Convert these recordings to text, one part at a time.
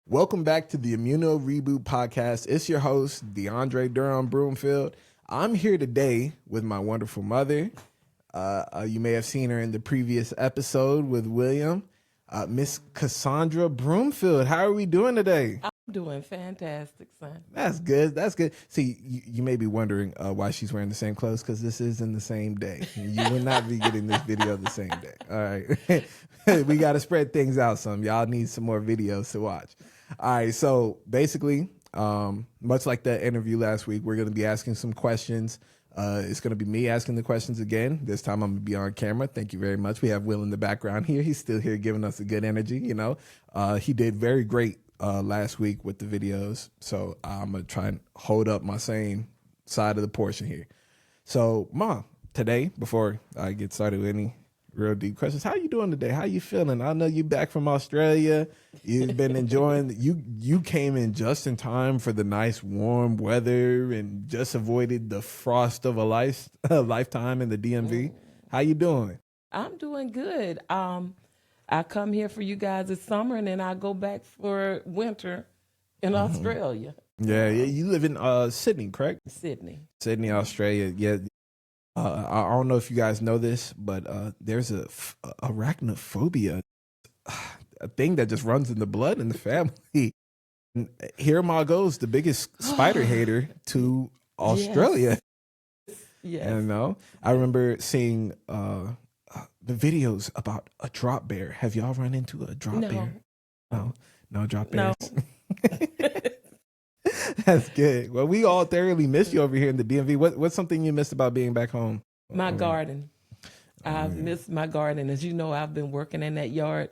Welcome back to the Immuno Reboot Podcast. It's your host, DeAndre Durham-Broomfield. I'm here today with my wonderful mother. You may have seen her in the previous episode with William. Miss Cassandra Broomfield. How are we doing today? I'm doing fantastic, son. That's good. That's good. See, you may be wondering why she's wearing the same clothes, because this is in the same day. You will not be getting this video the same day. All right. We got to spread things out some. Y'all need some more videos to watch. All right. So basically, much like that interview last week, we're going to be asking some questions. It's going to be me asking the questions again. This time I'm going to be on camera. Thank you very much. We have Will in the background here. He's still here giving us a good energy. You know, he did very great last week with the videos. So I'm going to try and hold up my same side of the portion here. So, Mom, today, before I get started with any real deep questions, how you doing today? How you feeling? I know you back from Australia. You've been enjoying, you came in just in time for the nice warm weather and just avoided the frost of a lifetime in the DMV. How you doing? I'm doing good. I come here for you guys this summer, and then I go back for winter in Australia. Yeah, you live in Sydney, correct? Sydney, Australia. Yeah. I don't know if you guys know this, but there's a arachnophobia, a thing that just runs in the blood in the family. And here Ma goes, the biggest spider hater to Australia. Yes. You know, I remember seeing the videos about a drop bear. Have y'all run into a drop bear? No drop bears. No. That's good. Well, we all thoroughly miss you over here in the DMV. What's something you missed about being back home? My garden. I miss my garden. As you know, I've been working in that yard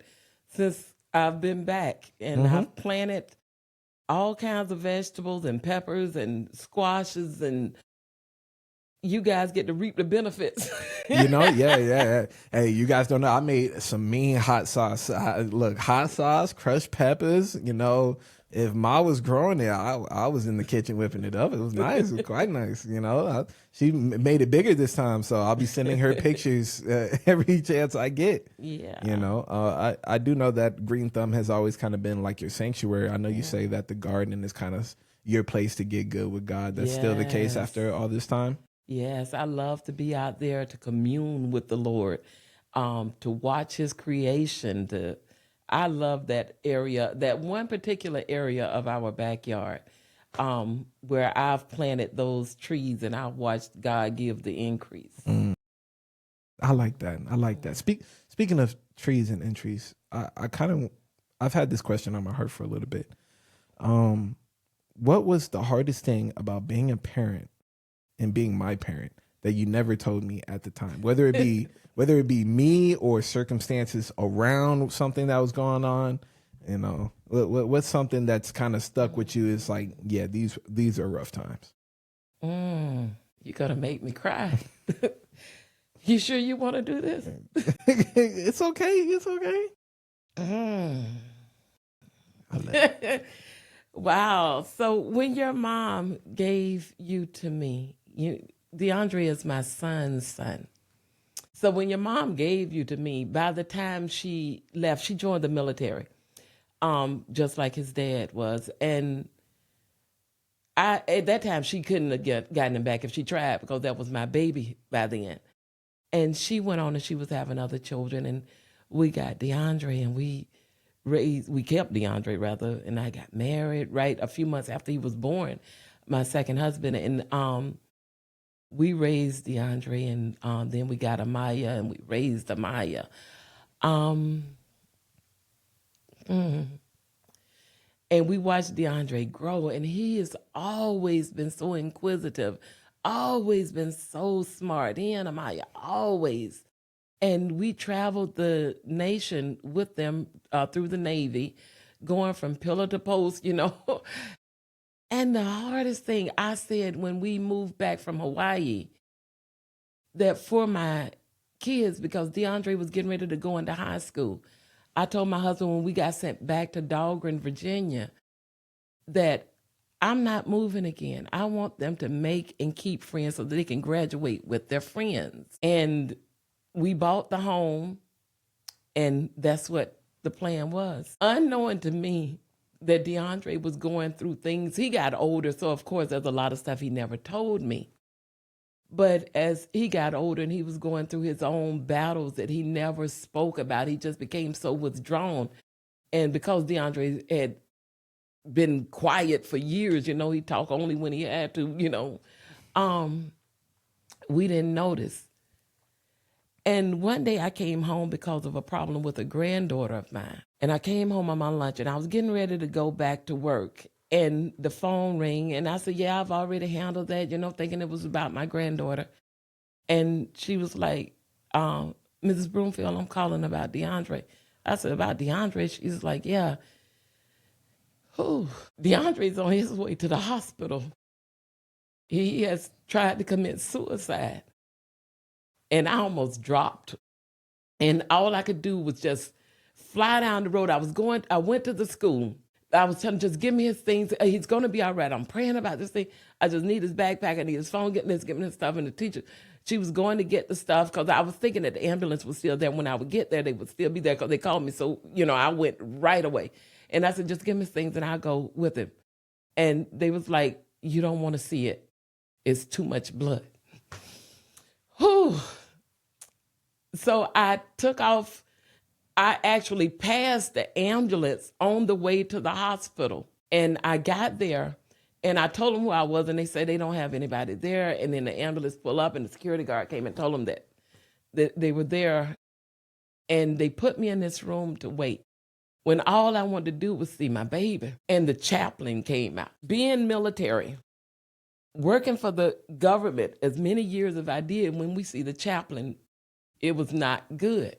since I've been back, and I've planted all kinds of vegetables and peppers and squashes, and you guys get to reap the benefits. You know, yeah. Hey, you guys don't know, I made some mean hot sauce. Look, hot sauce, crushed peppers, you know. If Ma was growing it, I was in the kitchen whipping it up. It was nice. It was quite nice, you know. She made it bigger this time, so I'll be sending her pictures every chance I get. Yeah. You know, I do know that Green Thumb has always kind of been like your sanctuary. I know you say that the garden is kind of your place to get good with God. That's still the case after all this time? Yes, I love to be out there to commune with the Lord, to watch his creation. I love that area, that one particular area of our backyard, where I've planted those trees and I've watched God give the increase. I like that. Speaking of trees and entries, I've had this question on my heart for a little bit. What was the hardest thing about being a parent and being my parent that you never told me at the time? Whether it be me or circumstances around something that was going on, you know, what's something that's kind of stuck with you? Is like, yeah, these are rough times. You're gonna make me cry. You sure you want to do this? It's okay. Wow. So when your mom gave you to me, DeAndre is my son's son. So when your mom gave you to me, by the time she left, she joined the military, just like his dad was. And at that time, she couldn't have gotten him back if she tried, because that was my baby by then. And she went on and she was having other children, and we got DeAndre, and we kept DeAndre rather, and I got married right a few months after he was born, my second husband, and we raised DeAndre, and then we got Amaya, and we raised Amaya. And we watched DeAndre grow, and he has always been so inquisitive, always been so smart. He and Amaya, always. And we traveled the nation with them through the Navy, going from pillar to post, you know. And the hardest thing I said when we moved back from Hawaii, that for my kids, because DeAndre was getting ready to go into high school, I told my husband when we got sent back to Dahlgren, Virginia, that I'm not moving again. I want them to make and keep friends so that they can graduate with their friends. And we bought the home, and that's what the plan was. Unknown to me, that DeAndre was going through things. He got older, so of course there's a lot of stuff he never told me. But as he got older and he was going through his own battles that he never spoke about, he just became so withdrawn. And because DeAndre had been quiet for years, he talked only when he had to, we didn't notice. And one day I came home because of a problem with a granddaughter of mine. And I came home on my lunch and I was getting ready to go back to work. And the phone rang and I said, yeah, I've already handled that, thinking it was about my granddaughter. And she was like, Mrs. Broomfield, I'm calling about DeAndre. I said, about DeAndre? She's like, yeah. DeAndre's on his way to the hospital. He has tried to commit suicide. And I almost dropped. And all I could do was just fly down the road. I went to the school. I was telling him, just give me his things. He's going to be all right. I'm praying about this thing. I just need his backpack. I need his phone, give me this stuff. And the teacher, she was going to get the stuff because I was thinking that the ambulance was still there. When I would get there, they would still be there because they called me. So, I went right away. And I said, just give me his things and I'll go with him. And they was like, you don't want to see it. It's too much blood. Whew. So I took off. I actually passed the ambulance on the way to the hospital. And I got there and I told them who I was and they said they don't have anybody there. And then the ambulance pulled up and the security guard came and told them that they were there. And they put me in this room to wait when all I wanted to do was see my baby. And the chaplain came out. Being military, working for the government as many years as I did, when we see the chaplain, it was not good.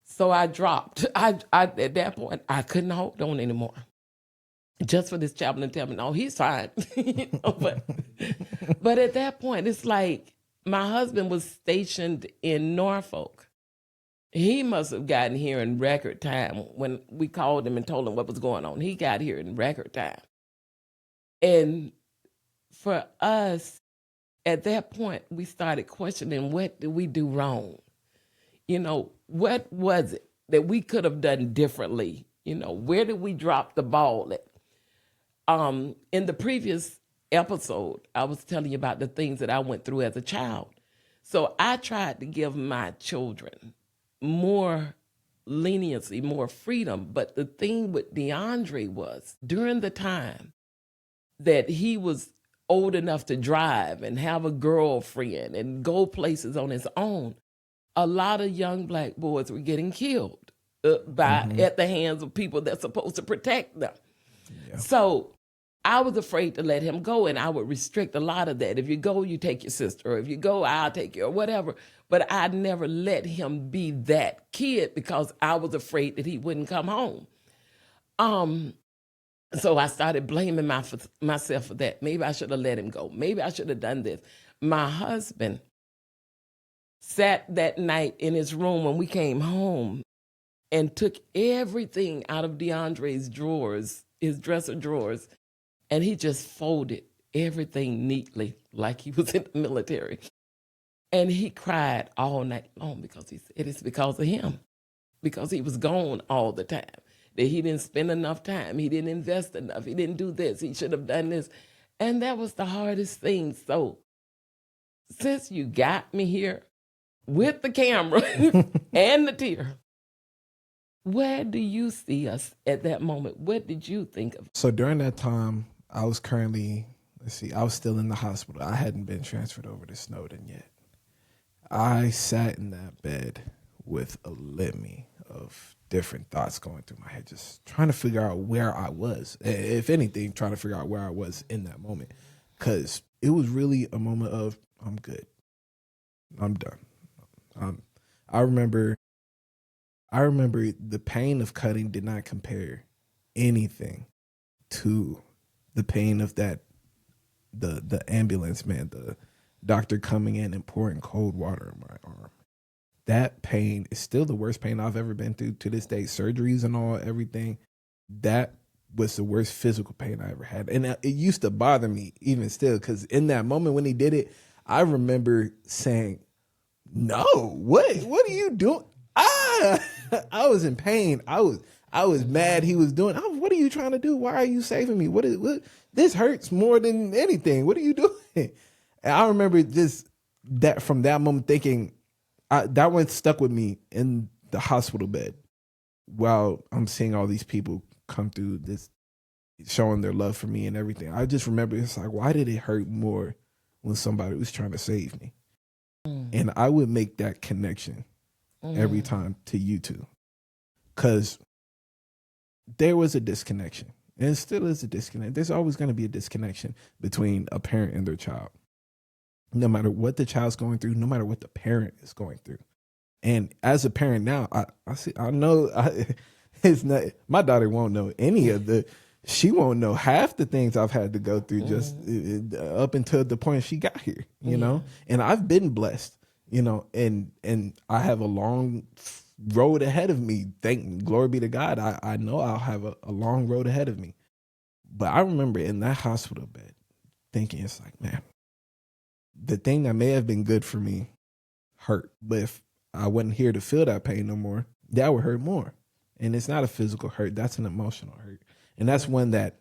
So I dropped. I at that point, I couldn't hold on anymore. Just for this chaplain to tell me, no, he's fine. But at that point, it's like my husband was stationed in Norfolk. He must have gotten here in record time when we called him and told him what was going on. He got here in record time. And for us, at that point, we started questioning, what did we do wrong? What was it that we could have done differently? Where did we drop the ball at? In the previous episode, I was telling you about the things that I went through as a child. So I tried to give my children more leniency, more freedom. But the thing with DeAndre was, during the time that he was old enough to drive and have a girlfriend and go places on his own, a lot of young Black boys were getting killed at the hands of people that's supposed to protect them. Yeah. So I was afraid to let him go, and I would restrict a lot of that. If you go, you take your sister, or if you go, I'll take you, or whatever. But I'd never let him be that kid because I was afraid that he wouldn't come home. So I started blaming myself for that. Maybe I should have let him go. Maybe I should have done this. My husband sat that night in his room when we came home and took everything out of DeAndre's drawers, his dresser drawers, and he just folded everything neatly like he was in the military. And he cried all night long because he said it's because of him, because he was gone all the time, that he didn't spend enough time, he didn't invest enough, he didn't do this, he should have done this. And that was the hardest thing. So since you got me here with the camera and the tear, where do you see us at that moment? What did you think of? So during that time, I was I was still in the hospital. I hadn't been transferred over to Snowden yet. I sat in that bed with a litany of different thoughts going through my head, just trying to figure out where I was. If anything, trying to figure out where I was in that moment. Because it was really a moment of, I'm good. I'm done. I remember the pain of cutting did not compare anything to the pain of the ambulance man, the doctor coming in and pouring cold water in my arm. That pain is still the worst pain I've ever been through to this day. Surgeries and all, everything. That was the worst physical pain I ever had. And it used to bother me even still, because in that moment when he did it, I remember saying, no, what are you doing? I was in pain. I I was mad he was doing. What are you trying to do? Why are you saving me? What? This hurts more than anything. What are you doing? And I remember just that from that moment thinking, that one stuck with me in the hospital bed while I'm seeing all these people come through this, showing their love for me and everything. I just remember it's like, why did it hurt more when somebody was trying to save me? And I would make that connection every time to you two, because there was a disconnection, and it still is a disconnect. There's always going to be a disconnection between a parent and their child, no matter what the child's going through, no matter what the parent is going through. And as a parent now, I know it's not, my daughter won't know she won't know half the things I've had to go through just up until the point she got here, you know? And I've been blessed, you know, and I have a long road ahead of me. Glory be to God. I know I'll have a long road ahead of me. But I remember in that hospital bed thinking, it's like, man, the thing that may have been good for me hurt. But if I wasn't here to feel that pain no more, that would hurt more. And it's not a physical hurt. That's an emotional hurt. And that's one that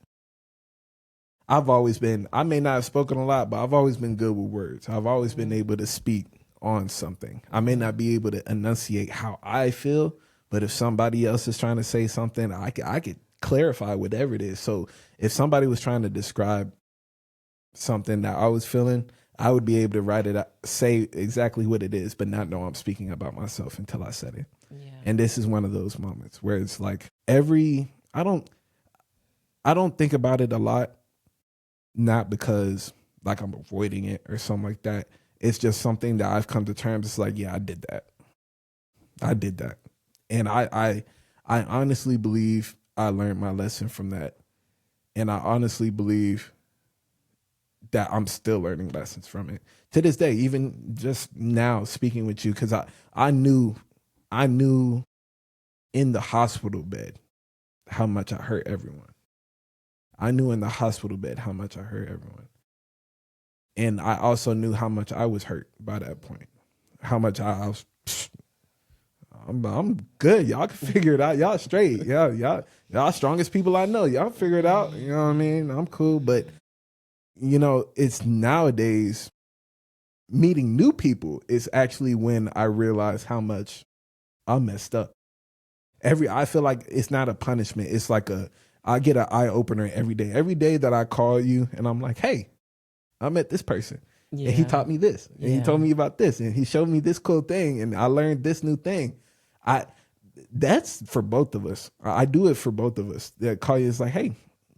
I've always been, I may not have spoken a lot, but I've always been good with words. I've always been able to speak on something. I may not be able to enunciate how I feel, but if somebody else is trying to say something, I could clarify whatever it is. So if somebody was trying to describe something that I was feeling, I would be able to write it out, say exactly what it is, but not know I'm speaking about myself until I said it. Yeah. And this is one of those moments where it's like I don't think about it a lot, not because like I'm avoiding it or something like that. It's just something that I've come to terms. It's like, yeah, I did that. And I honestly believe I learned my lesson from that. And I honestly believe that I'm still learning lessons from it to this day, even just now speaking with you. Cause I knew in the hospital bed how much I hurt everyone. I knew in the hospital bed how much I hurt everyone. And I also knew how much I was hurt by that point. How much I was, I'm good. Y'all can figure it out. Y'all straight. Y'all strongest people I know. Y'all figure it out. You know what I mean? I'm cool. But, you know, it's nowadays meeting new people is actually when I realize how much I messed up. I feel like it's not a punishment. It's like I get an eye opener every day. Every day that I call you and I'm like, hey, I met this person and he taught me this and he told me about this and he showed me this cool thing and I learned this new thing. That's for both of us. I do it for both of us. That call you is like, hey,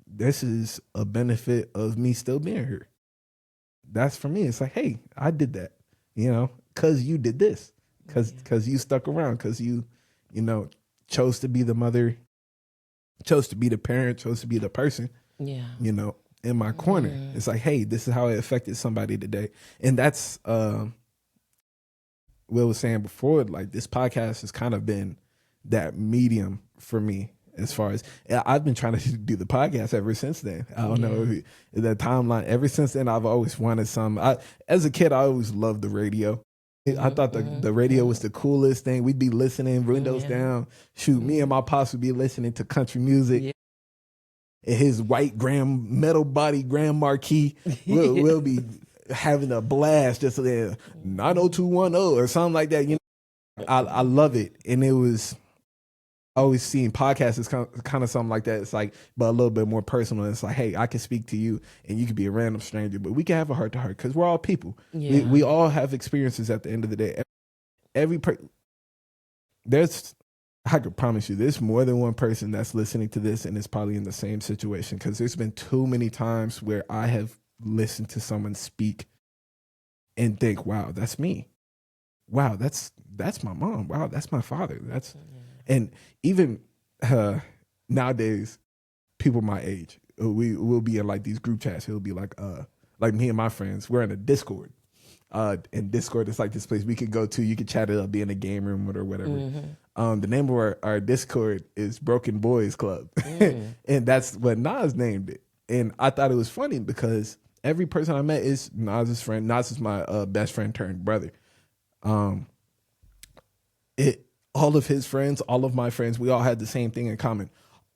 this is a benefit of me still being here. That's for me. It's like, hey, I did that, you know, because you did this, because you stuck around, because you know, chose to be the mother, chose to be the parent, chose to be the person, you know, in my corner. It's like, hey, this is how it affected somebody today. And that's Will was saying before, like this podcast has kind of been that medium for me as far as I've been trying to do the podcast ever since then. I don't know the timeline. Ever since then, I've always wanted some. As a kid, I always loved the radio. I thought the radio was the coolest thing. We'd be listening, windows down. Shoot, me and my pops would be listening to country music. Yeah. And his white metal body Grand Marquis. We'll be having a blast just 90210 or something like that. You know, I love it. And it was always seeing podcasts is kind of something like that. It's like, but a little bit more personal. It's like, hey, I can speak to you and you could be a random stranger, but we can have a heart to heart because we're all people. Yeah. We all have experiences at the end of the day. I could promise you there's more than one person that's listening to this and is probably in the same situation, because there's been too many times where I have listened to someone speak and think, wow, that's me. Wow, that's my mom. Wow, that's my father. And even nowadays, people my age, we will be in like these group chats. It'll be like me and my friends, we're in a Discord. And Discord is like this place we could go to. You could chat it up, be in a game room or whatever. The name of our Discord is Broken Boys Club. And that's what Nas named it. And I thought it was funny because every person I met is Nas's friend. Nas is my best friend turned brother. all of his friends, all of my friends, we all had the same thing in common.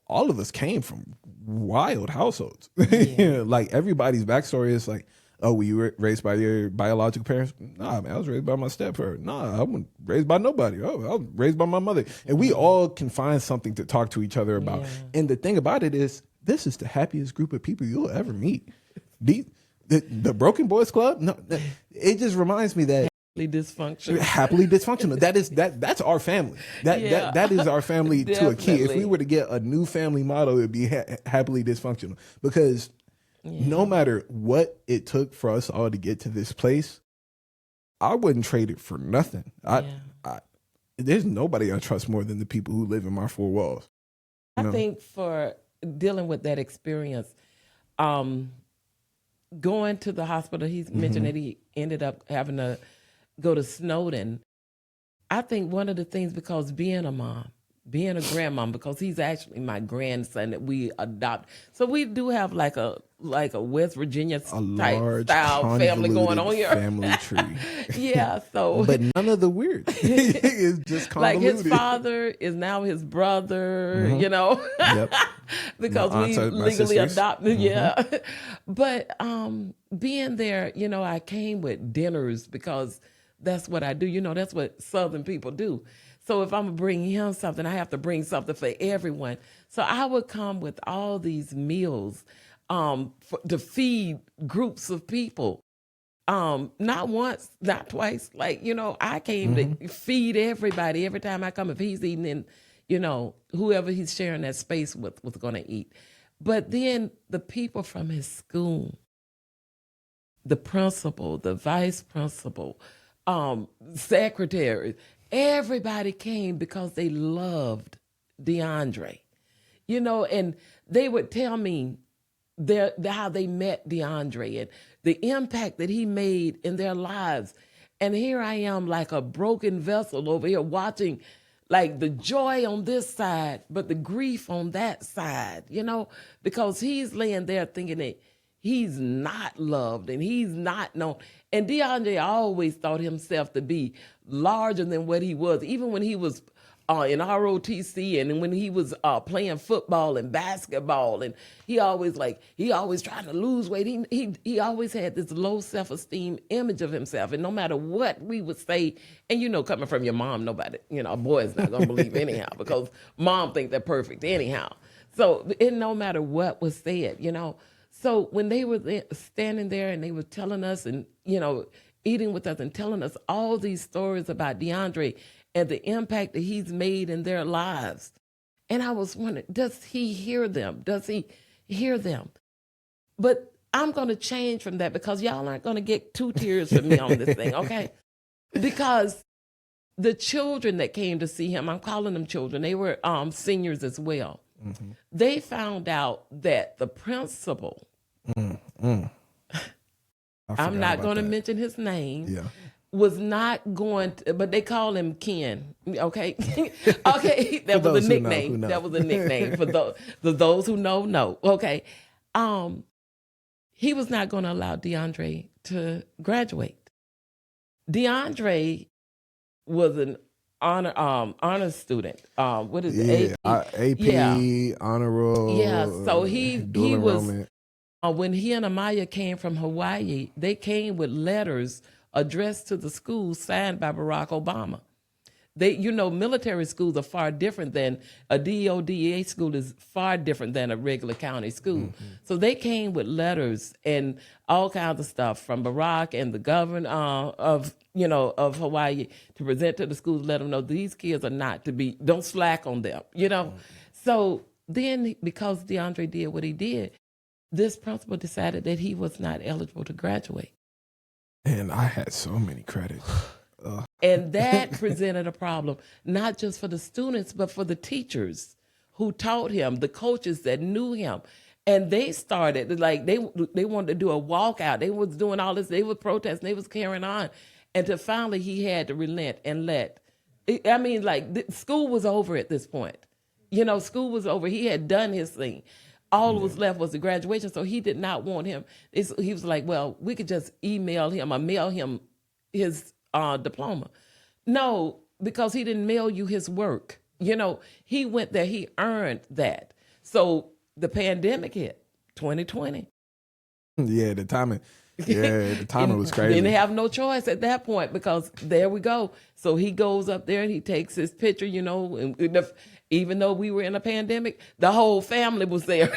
All of us came from wild households. Yeah. Like everybody's backstory is like, oh, were you raised by your biological parents? Nah, man, I was raised by my stepparent. Nah, I wasn't raised by nobody. Oh, I was raised by my mother. And we all can find something to talk to each other about. Yeah. And the thing about it is, this is the happiest group of people you'll ever meet. The Broken Boys Club, no, it just reminds me that happily dysfunctional. That's our family. That is our family to a key. If we were to get a new family motto, it'd be happily dysfunctional. Because no matter what it took for us all to get to this place, I wouldn't trade it for nothing. There's nobody I trust more than the people who live in my four walls. I think for dealing with that experience, going to the hospital, he's mentioned that he ended up having to go to Snowden. I think one of the things, because being a mom, being a grandmom, because he's actually my grandson that we adopt. So we do have like a West Virginia type style family going on here. Family tree. Yeah, so but none of the weird. It's just convoluted. Like his father is now his brother, Yep. because we legally adopted. Yeah. But being there, I came with dinners because that's what I do. That's what Southern people do. So if I'm going to bring him something, I have to bring something for everyone. So I would come with all these meals to feed groups of people. Not once, not twice. I came to feed everybody every time I come. If he's eating, and whoever he's sharing that space with was going to eat. But then the people from his school, the principal, the vice principal, secretary, everybody came because they loved DeAndre, and they would tell me how they met DeAndre and the impact that he made in their lives. And here I am like a broken vessel over here watching like the joy on this side, but the grief on that side, because he's laying there thinking that he's not loved and he's not known. And DeAndre always thought himself to be larger than what he was, even when he was in ROTC and when he was playing football and basketball. And he always tried to lose weight. He always had this low self-esteem image of himself. And no matter what we would say, and coming from your mom, nobody, a boy is not going to believe anyhow, because mom think they're perfect anyhow. So no matter what was said, So when they were standing there and they were telling us and, eating with us and telling us all these stories about DeAndre and the impact that he's made in their lives. And I was wondering, does he hear them? Does he hear them? But I'm going to change from that, because y'all aren't going to get 2 tears from me on this thing, okay? Because the children that came to see him, I'm calling them children, they were seniors as well. Mm-hmm. They found out that the principal, I'm not going to mention his name, was not going to, but they call him Ken, okay? Okay, that was a nickname. That was a nickname for those who know, okay? He was not going to allow DeAndre to graduate. DeAndre was an honor student. What is it? AP, honor roll. Yeah, so he was, enrollment. When he and Amaya came from Hawaii, they came with letters addressed to the school signed by Barack Obama. Military schools are far different than a DODA school is far different than a regular county school. Mm-hmm. So they came with letters and all kinds of stuff from Barack and the governor of Hawaii to present to the schools, let them know these kids are not to be, don't slack on them, Mm-hmm. So then, because DeAndre did what he did, this principal decided that he was not eligible to graduate. And I had so many credits. And that presented a problem, not just for the students, but for the teachers who taught him, the coaches that knew him. And they started, they wanted to do a walkout. They was doing all this. They were protesting. They was carrying on. And finally, he had to relent and school was over at this point. School was over. He had done his thing. All that was left was the graduation. So he did not want him. He was like, well, we could just email him or mail him his diploma. No, because he didn't mail you his work. He went there, he earned that. So the pandemic hit 2020. Yeah, the timing. Yeah, the timing was crazy. Didn't have no choice at that point, because there we go. So he goes up there and he takes his picture, and even though we were in a pandemic, the whole family was there,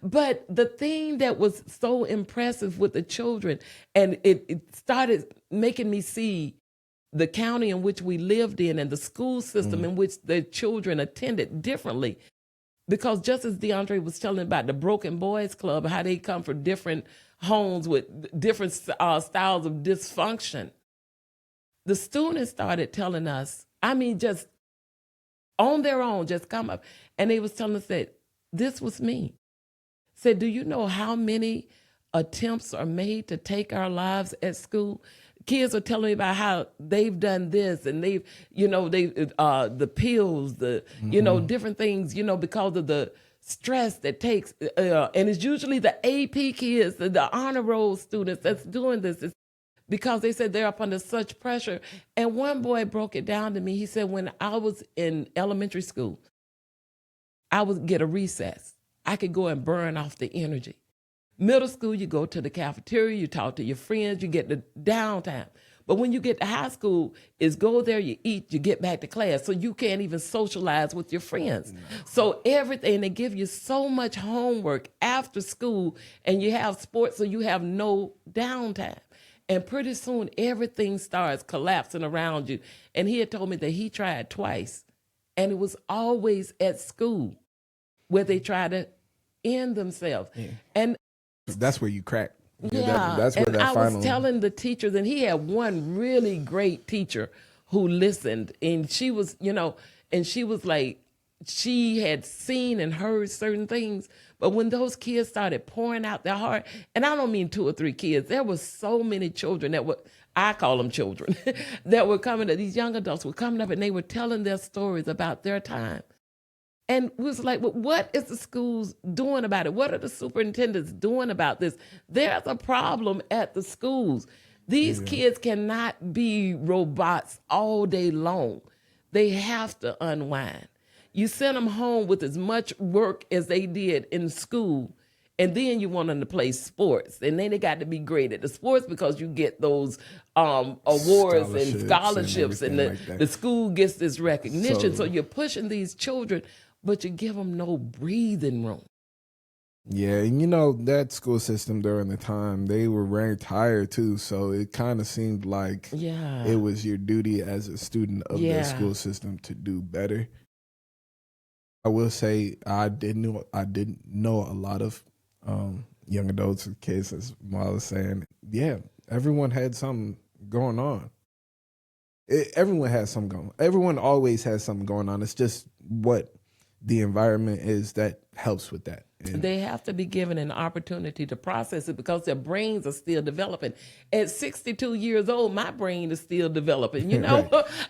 But the thing that was so impressive with the children, and it started making me see the county in which we lived in and the school system in which the children attended differently. Because just as DeAndre was telling about the Broken Boys Club, how they come from different homes with different styles of dysfunction, the students started telling us, just on their own, just come up. And they was telling us that this was me. Said, do you know how many attempts are made to take our lives at school? Kids are telling me about how they've done this, and they've, the pills, different things, because of the stress that takes, and it's usually the AP kids, the honor roll students that's doing this. It's because they said they're up under such pressure. And one boy broke it down to me. He said, when I was in elementary school, I would get a recess. I could go and burn off the energy. Middle school, you go to the cafeteria, you talk to your friends, you get the downtime. But when you get to high school, is go there, you eat, you get back to class. So you can't even socialize with your friends. No. So everything, they give you so much homework after school, and you have sports, so you have no downtime. And pretty soon, everything starts collapsing around you. And he had told me that he tried twice, and it was always at school where they try to end themselves. Yeah. And that's where you crack. Yeah, that's where and that I was telling the teachers, and he had one really great teacher who listened, and she was, and she was like, she had seen and heard certain things, but when those kids started pouring out their heart, and I don't mean 2 or 3 kids, there were so many children that were, I call them children, that were coming, these young adults were coming up, and they were telling their stories about their time. And we was like, well, what is the schools doing about it? What are the superintendents doing about this? There's a problem at the schools. These kids cannot be robots all day long. They have to unwind. You send them home with as much work as they did in school, and then you want them to play sports. And then they got to be great at the sports because you get those awards and scholarships, and the school gets this recognition. So you're pushing these children, but you give them no breathing room. Yeah, and that school system during the time, they were ranked higher too, so it kind of seemed like it was your duty as a student of that school system to do better. I will say I didn't know a lot of young adults and kids, as Mala was saying. Yeah, everyone had something going on. Everyone has something going on. Everyone always has something going on. It's just what the environment is that helps with that. And they have to be given an opportunity to process it because their brains are still developing. At 62 years old, my brain is still developing.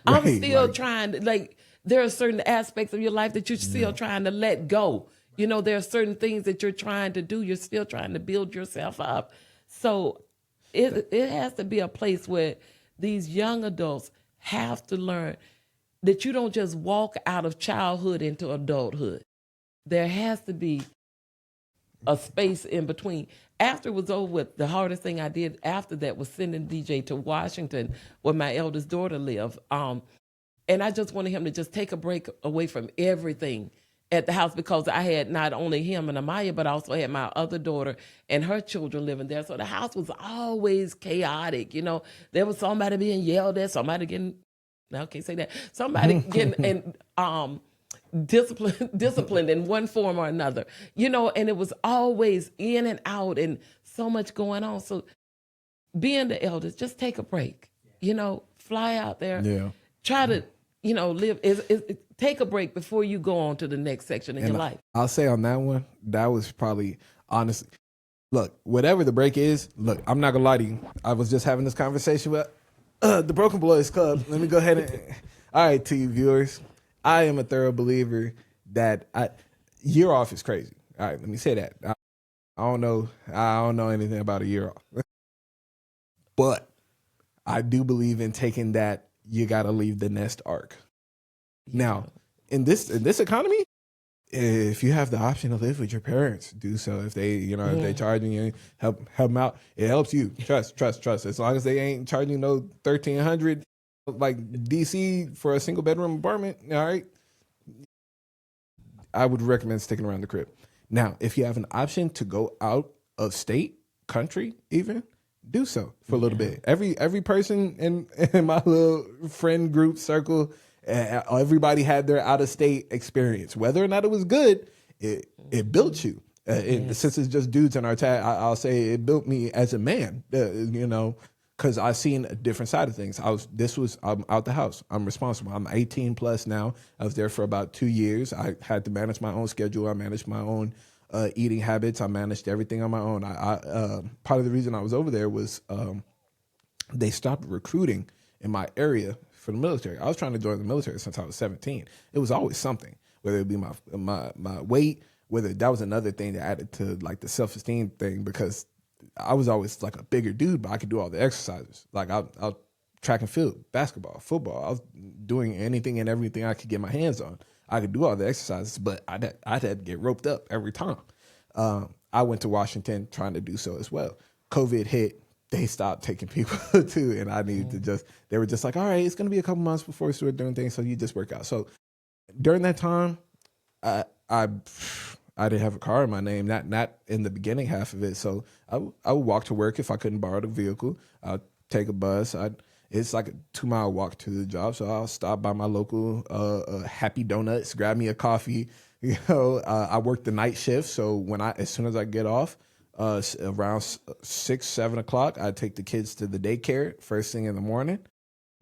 I'm still trying to, there are certain aspects of your life that you're still trying to let go. There are certain things that you're trying to do. You're still trying to build yourself up. So it has to be a place where these young adults have to learn that you don't just walk out of childhood into adulthood. There has to be a space in between. After it was over with, the hardest thing I did after that was sending DJ to Washington, where my eldest daughter lived. And I just wanted him to just take a break away from everything at the house, because I had not only him and Amaya, but I also had my other daughter and her children living there. So the house was always chaotic. There was somebody being yelled at, somebody getting, now I can't say that, somebody getting disciplined in one form or another, and it was always in and out and so much going on. So being the eldest, just take a break, fly out there, try to, live, take a break before you go on to the next section in your life. I'll say on that one, that was probably, honestly, look, whatever the break is, look, I'm not gonna lie to you. I was just having this conversation with the Broken Boys Club. Let me go ahead and, all right, to you viewers, I am a thorough believer that year off is crazy. All right, let me say that. I don't know anything about a year off. But I do believe in taking that you got to leave the nest arc. Yeah. Now, in this economy, if you have the option to live with your parents, do so. If they, if they charging you, help them out. It helps you. Trust. As long as they ain't charging you no $1,300 like DC for a single bedroom apartment, all right. I would recommend sticking around the crib. Now, if you have an option to go out of state, country, even, do so for a little bit. Every person in my little friend group circle, everybody had their out of state experience. Whether or not it was good, it built you. Since it's just dudes in our tag, I'll say it built me as a man. Because I've seen a different side of things. I'm out the house. I'm responsible. I'm 18 plus now. I was there for about 2 years. I had to manage my own schedule. I managed my own eating habits. I managed everything on my own. Part of the reason I was over there was they stopped recruiting in my area for the military. I was trying to join the military since I was 17. It was always something, whether it be my weight, whether that was another thing that added to like the self-esteem thing, because I was always like a bigger dude, but I could do all the exercises. Like I'll track and field, basketball, football. I was doing anything and everything I could get my hands on. I could do all the exercises, but I'd had to get roped up every time. I went to Washington trying to do so as well. COVID hit. They stopped taking people too, and I needed to they were just like, all right, it's going to be a couple months before we start doing things, so you just work out. So during that time, I didn't have a car in my name, not in the beginning half of it. So I would walk to work if I couldn't borrow the vehicle. I'd take a bus. It's like a 2-mile walk to the job. So I'll stop by my local Happy Donuts, grab me a coffee. I work the night shift. So as soon as I get off, around 6, 7 o'clock, I take the kids to the daycare first thing in the morning.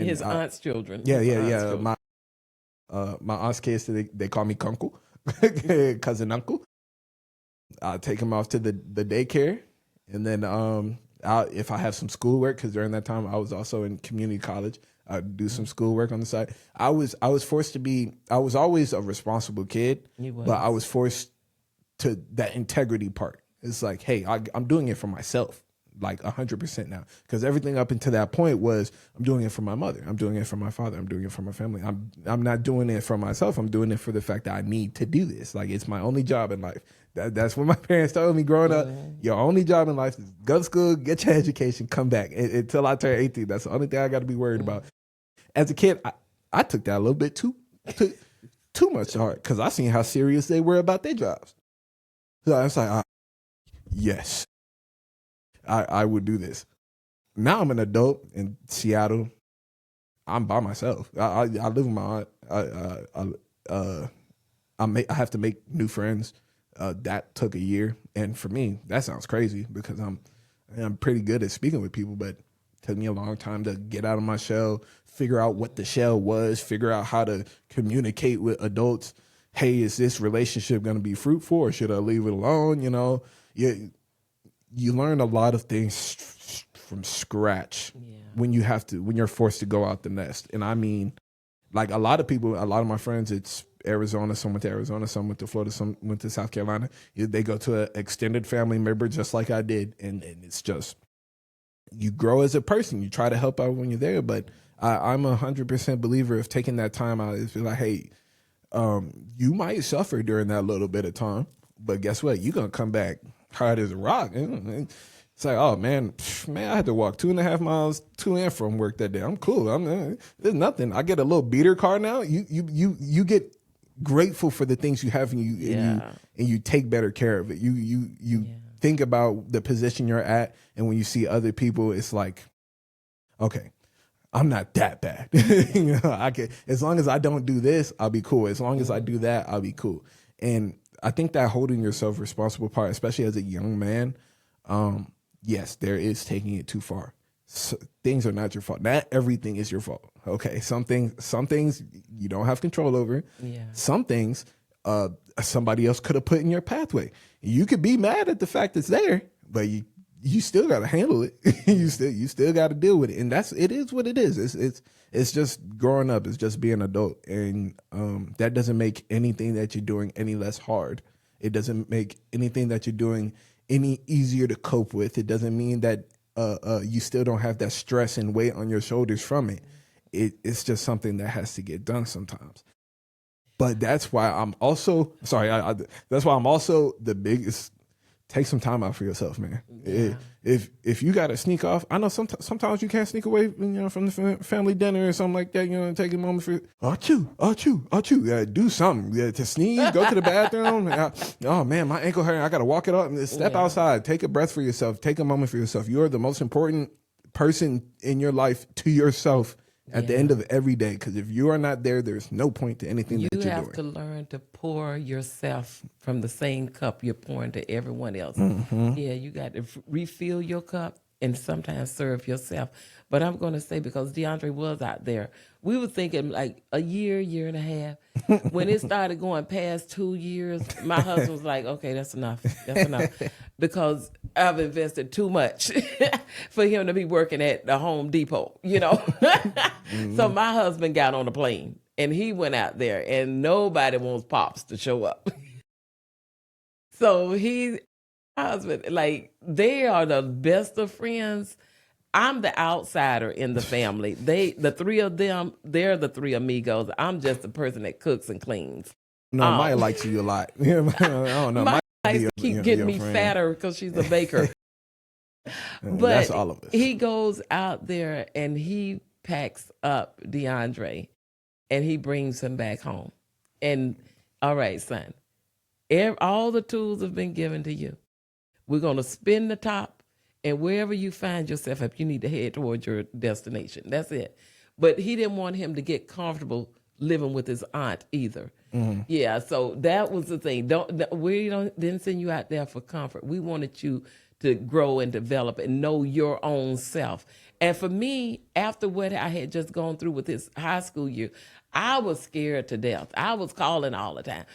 And his aunt's children. Yeah. My aunt's kids, they call me Kunkle, cousin uncle. I'll take them off to the daycare, and then if I have some schoolwork, because during that time I was also in community college, I'd do some schoolwork on the side. I was forced to be. I was always a responsible kid, but I was forced to that integrity part. It's like, hey, I'm doing it for myself, like 100% now. Because everything up until that point was, I'm doing it for my mother. I'm doing it for my father. I'm doing it for my family. I'm not doing it for myself. I'm doing it for the fact that I need to do this. Like, it's my only job in life. That's what my parents told me growing up. Your only job in life is go to school, get your education, come back. Until I turn 18, that's the only thing I got to be worried about. As a kid, I took that a little bit too much to heart, because I seen how serious they were about their jobs. So I was like, yes, I would do this. Now I'm an adult in Seattle. I'm by myself. I live with my aunt. I have to make new friends. That took a year, and for me, that sounds crazy because I'm pretty good at speaking with people, but it took me a long time to get out of my shell, figure out what the shell was, figure out how to communicate with adults. Hey, is this relationship going to be fruitful, or should I leave it alone? You learn a lot of things from scratch when you're forced to go out the nest. And I mean, like a lot of my friends, it's Arizona, some went to Arizona, some went to Florida, some went to South Carolina. They go to an extended family member just like I did. And it's just, you grow as a person. You try to help out when you're there. But I'm 100% believer of taking that time out. It's like, hey, you might suffer during that little bit of time, but guess what? You're going to come back hard as a rock. It's like, oh man, I had to walk 2.5 miles to and from work that day. I'm cool. There's nothing. I get a little beater car now. You get grateful for the things you have, and you take better care of it. You think about the position you're at, and when you see other people, it's like, okay, I'm not that bad. I can, as long as I don't do this, I'll be cool. As long as I do that, I'll be cool. And I think that holding yourself responsible part, especially as a young man, yes, there is taking it too far. So, things are not your fault. Not everything is your fault. Okay, some things you don't have control over. Yeah. Some things somebody else could have put in your pathway. You could be mad at the fact it's there, but you still got to handle it. you still got to deal with it, and it is what it is. It's just growing up. It's just being an adult, and that doesn't make anything that you're doing any less hard. It doesn't make anything that you're doing any easier to cope with. It doesn't mean that you still don't have that stress and weight on your shoulders from it. it's just something that has to get done sometimes. But that's why I'm also that's why I'm also the biggest. Take some time out for yourself, man. Yeah. If you got to sneak off, I know sometimes you can't sneak away, from the family dinner or something like that. Take a moment for achoo. Yeah, do something. Yeah, to sneeze, go to the bathroom. Oh man, my ankle hurt. I got to walk it up. Step outside. Take a breath for yourself. Take a moment for yourself. You are the most important person in your life to yourself at the end of every day. Because if you are not there, there's no point to anything that you're doing. You have to learn to pour yourself from the same cup you're pouring to everyone else. Yeah, you got to refill your cup and sometimes serve yourself. But I'm going to say, because DeAndre was out there, we were thinking like a year and a half. When it started going past 2 years, my husband was like, okay, that's enough. Because I've invested too much for him to be working at the Home Depot, So my husband got on a plane and he went out there, and nobody wants Pops to show up. So my husband, like, they are the best of friends. I'm the outsider in the family. The three of them, they're the three amigos. I'm just the person that cooks and cleans. No, Maya likes you a lot. I don't know. Maya keep getting me fatter because she's a baker. But that's all of us. He goes out there and he packs up DeAndre and he brings him back home. And all right, son, all the tools have been given to you. We're going to spin the top, and wherever you find yourself, if you need to head towards your destination, that's it. But he didn't want him to get comfortable living with his aunt either. Yeah, so that was the thing. Didn't send you out there for comfort. We wanted you to grow and develop and know your own self. And for me, after what I had just gone through with his high school year, I was scared to death. I was calling all the time.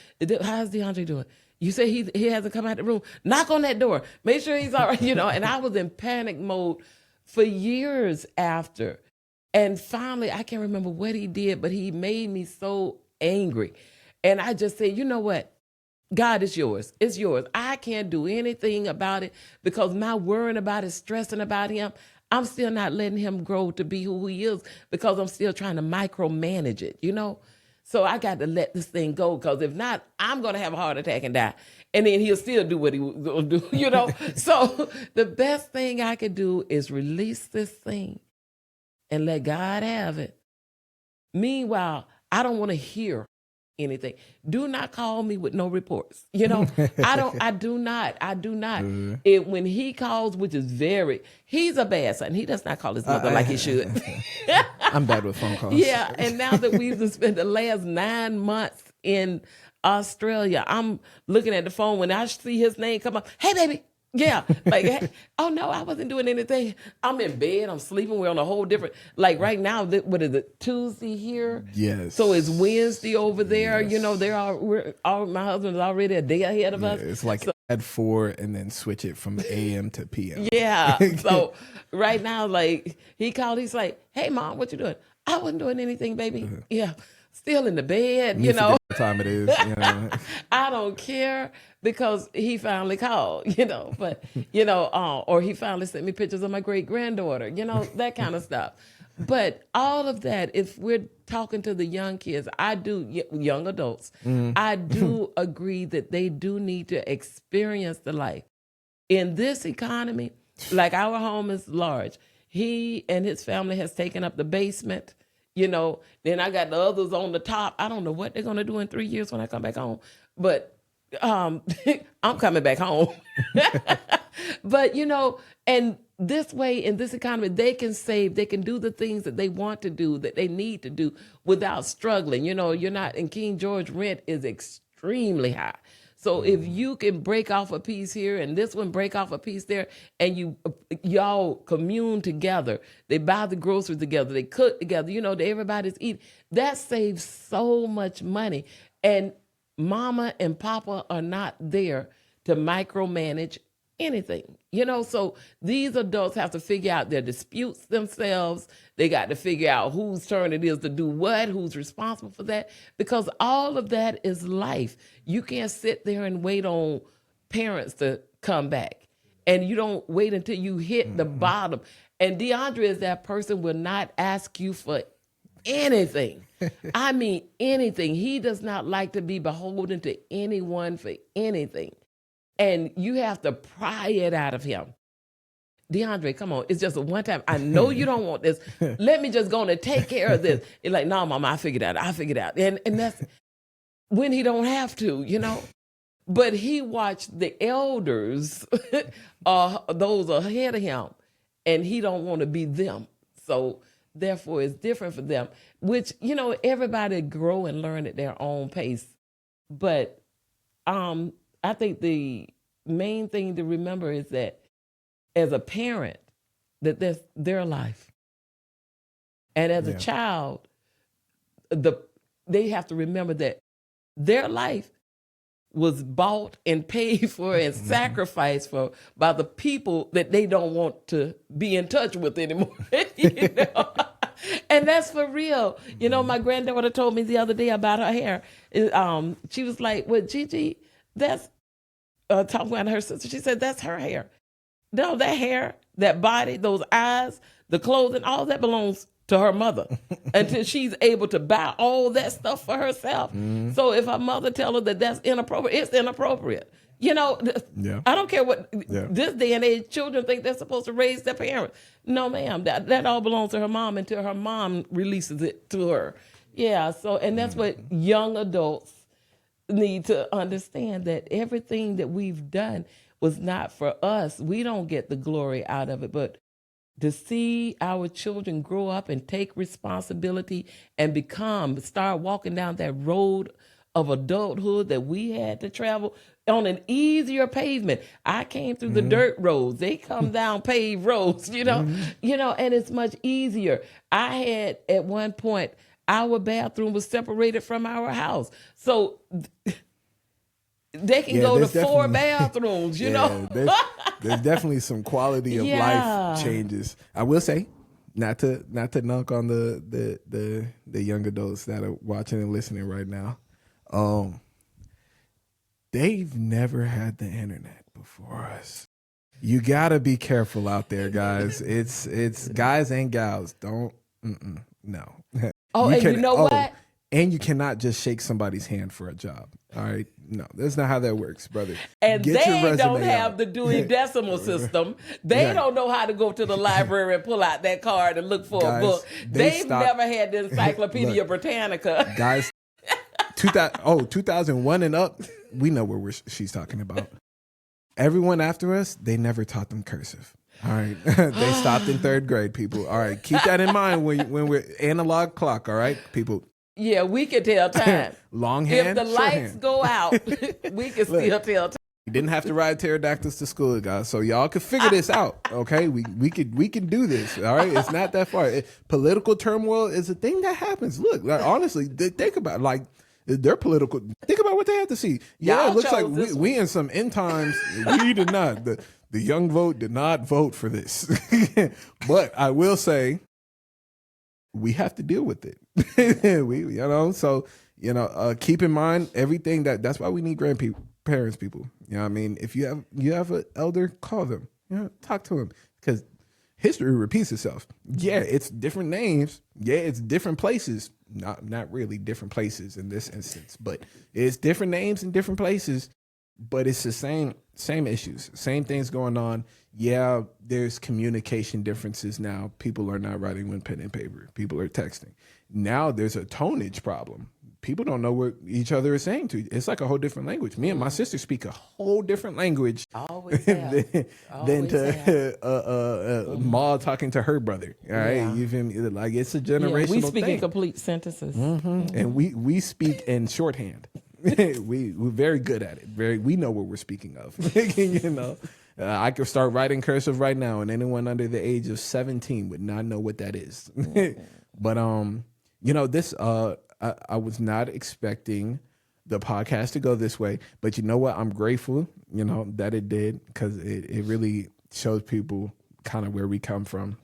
How's DeAndre doing? You say he hasn't come out the room. Knock on that door. Make sure he's all right, And I was in panic mode for years after. And finally, I can't remember what he did, but he made me so angry. And I just said, you know what? God, it's yours. It's yours. I can't do anything about it because my worrying about it, stressing about him, I'm still not letting him grow to be who he is because I'm still trying to micromanage it, So I got to let this thing go, because if not, I'm going to have a heart attack and die. And then he'll still do what he was going to do, So the best thing I could do is release this thing and let God have it. Meanwhile, I don't want to hear anything. Do not call me with no reports. I do not. Mm-hmm. When he calls, which is he's a bad son. He does not call his mother like he should. I'm bad with phone calls. Yeah, and now that we've spent the last 9 months in Australia, I'm looking at the phone when I see his name come up. Hey, baby. Yeah, like, hey, oh no, I wasn't doing anything. I'm in bed, I'm sleeping. We're on a whole different, like right now, what is it, Tuesday here? Yes. So it's Wednesday over there. Yes. My husband is already a day ahead of us. It's like at 4 and then switch it from AM to PM. Yeah. So right now, like, he called, he's like, hey mom, what you doing? I wasn't doing anything, baby. Mm-hmm. Yeah. Still in the bed, What time it is, I don't care, because he finally called, but, or he finally sent me pictures of my great granddaughter, that kind of stuff. But all of that, if we're talking to the young kids, young adults, I do agree that they do need to experience the life. In this economy, like, our home is large. He and his family has taken up the basement. Then I got the others on the top. I don't know what they're going to do in 3 years when I come back home. But I'm coming back home. But, and this way, in this economy, they can save. They can do the things that they want to do, that they need to do without struggling. You're not, in King George, rent is extremely high. So if you can break off a piece here and this one break off a piece there, and y'all commune together, they buy the groceries together, they cook together, everybody's eating, that saves so much money. And mama and papa are not there to micromanage anything, so these adults have to figure out their disputes themselves. They got to figure out whose turn it is to do what, who's responsible for that, because all of that is life. You can't sit there and wait on parents to come back, and you don't wait until you hit the bottom. And DeAndre is that person, will not ask you for anything. I mean, anything. He does not like to be beholden to anyone for anything. And you have to pry it out of him. DeAndre, come on. It's just a one time. I know you don't want this. Let me just go on and take care of this. It's like, no, Mama, I figured it out. And that's when he don't have to, But he watched the elders, those ahead of him, and he don't want to be them. So therefore, it's different for them, which, everybody grow and learn at their own pace. But I think the main thing to remember is that as a parent, that that's their life. And as a child, they have to remember that their life was bought and paid for and sacrificed for by the people that they don't want to be in touch with anymore. And that's for real. My granddaughter told me the other day about her hair. She was like, well, Gigi, that's talking about her sister. She said, that's her hair. No, that hair, that body, those eyes, the clothing, all that belongs to her mother until she's able to buy all that stuff for herself. So if her mother tell her that that's inappropriate, it's inappropriate. I don't care what this day and age children think they're supposed to raise their parents. No, ma'am, that all belongs to her mom until her mom releases it to her. Yeah, so, and that's what young adults need to understand, that everything that we've done was not for us. We don't get the glory out of it, but to see our children grow up and take responsibility and start walking down that road of adulthood that we had to travel on an easier pavement. I came through the dirt roads. They come down paved roads, and it's much easier. I had, at one point, our bathroom was separated from our house. So they can go to 4 bathrooms, There's definitely some quality of life changes. I will say, not to knock on the young adults that are watching and listening right now. They've never had the internet before us. You gotta be careful out there, guys. It's guys and gals. Don't no. What? And you cannot just shake somebody's hand for a job. All right? No, that's not how that works, brother. And they don't have the Dewey Decimal System. They don't know how to go to the library and pull out that card and look for a book. They've never had the Encyclopedia Britannica. Guys, 2001 and up, we know what she's talking about. Everyone after us, they never taught them cursive. All right. They stopped in 3rd grade, people. All right. Keep that in mind when we're analog clock, all right, people. Yeah, we can tell time. Long hand, if the lights go out, we can still tell time. You didn't have to ride pterodactyls to school, guys, so y'all can figure this out. Okay, we can do this. All right, it's not that far. Political turmoil is a thing that happens. Look, honestly, think about their political. Think about what they have to see. Yeah, it looks like we in some end times. We did not. The young vote did not vote for this. But I will say, we have to deal with it. Keep in mind everything that's why we need grandparents, people. I mean, if you have an elder, call them. Talk to them, because history repeats itself. Yeah, it's different names. Yeah, it's different places. Not really different places in this instance, but it's different names in different places. But it's the same issues, same things going on. Yeah, there's communication differences now. People are not writing with pen and paper. People are texting. Now there's a tonnage problem. People don't know what each other is saying to. It's like a whole different language. Me and my sister speak a whole different language than Ma talking to her brother. All right, even like it's a generational thing. We speak in complete sentences, and we speak in shorthand. We're very good at it. We know what we're speaking of. I could start writing cursive right now, and anyone under the age of 17 would not know what that is. But this I was not expecting the podcast to go this way, but you know what? I'm grateful, that it did, because it really shows people kind of where we come from,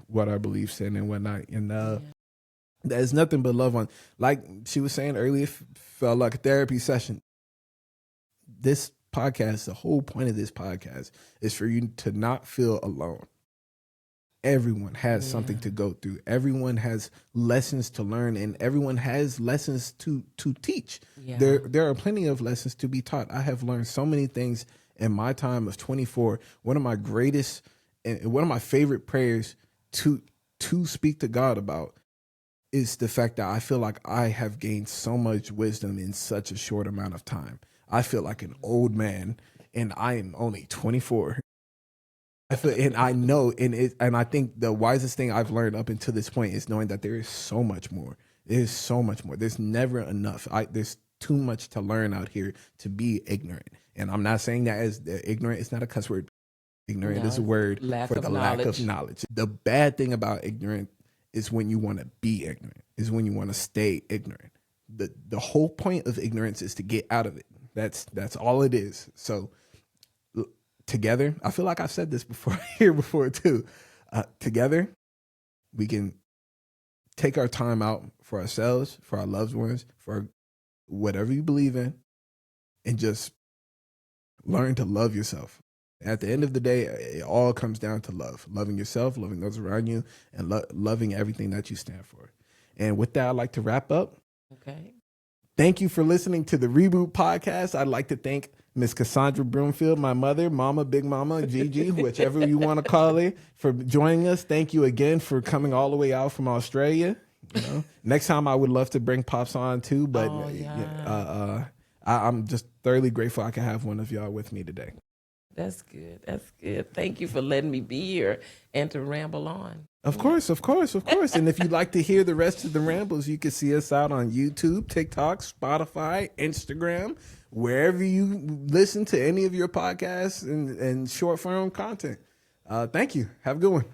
what our beliefs in and whatnot, and there's nothing but love on. Like she was saying earlier, felt like a therapy session. This podcast, the whole point of this podcast is for you to not feel alone. Everyone has something to go through. Everyone has lessons to learn, and everyone has lessons to teach. Yeah. There are plenty of lessons to be taught. I have learned so many things in my time of 24. One of my greatest and one of my favorite prayers to speak to God about is the fact that I feel like I have gained so much wisdom in such a short amount of time. I feel like an old man, and I am only 24. And I know, and I think the wisest thing I've learned up until this point is knowing that there is so much more. There's so much more. There's never enough. There's too much to learn out here to be ignorant. And I'm not saying that as ignorant. It's not a cuss word. Ignorant is a word for the lack of knowledge. The bad thing about ignorant is when you want to be ignorant. Is when you want to stay ignorant. The whole point of ignorance is to get out of it. That's all it is. So. Together, I feel like I've said this before here before too. Together, we can take our time out for ourselves, for our loved ones, for whatever you believe in, and just learn to love yourself. At the end of the day, it all comes down to love. Loving yourself, loving those around you, and loving everything that you stand for. And with that, I'd like to wrap up. Okay. Thank you for listening to the Reboot Podcast. I'd like to thank Miss Cassandra Broomfield, my mother, Mama, Big Mama, Gigi, whichever you want to call her, for joining us. Thank you again for coming all the way out from Australia. You know, next time I would love to bring Pops on too, but I'm just thoroughly grateful I can have one of y'all with me today. That's good. That's good. Thank you for letting me be here and to ramble on. Of course. And if you'd like to hear the rest of the rambles, you can see us out on YouTube, TikTok, Spotify, Instagram, wherever you listen to any of your podcasts and short form content. Thank you. Have a good one.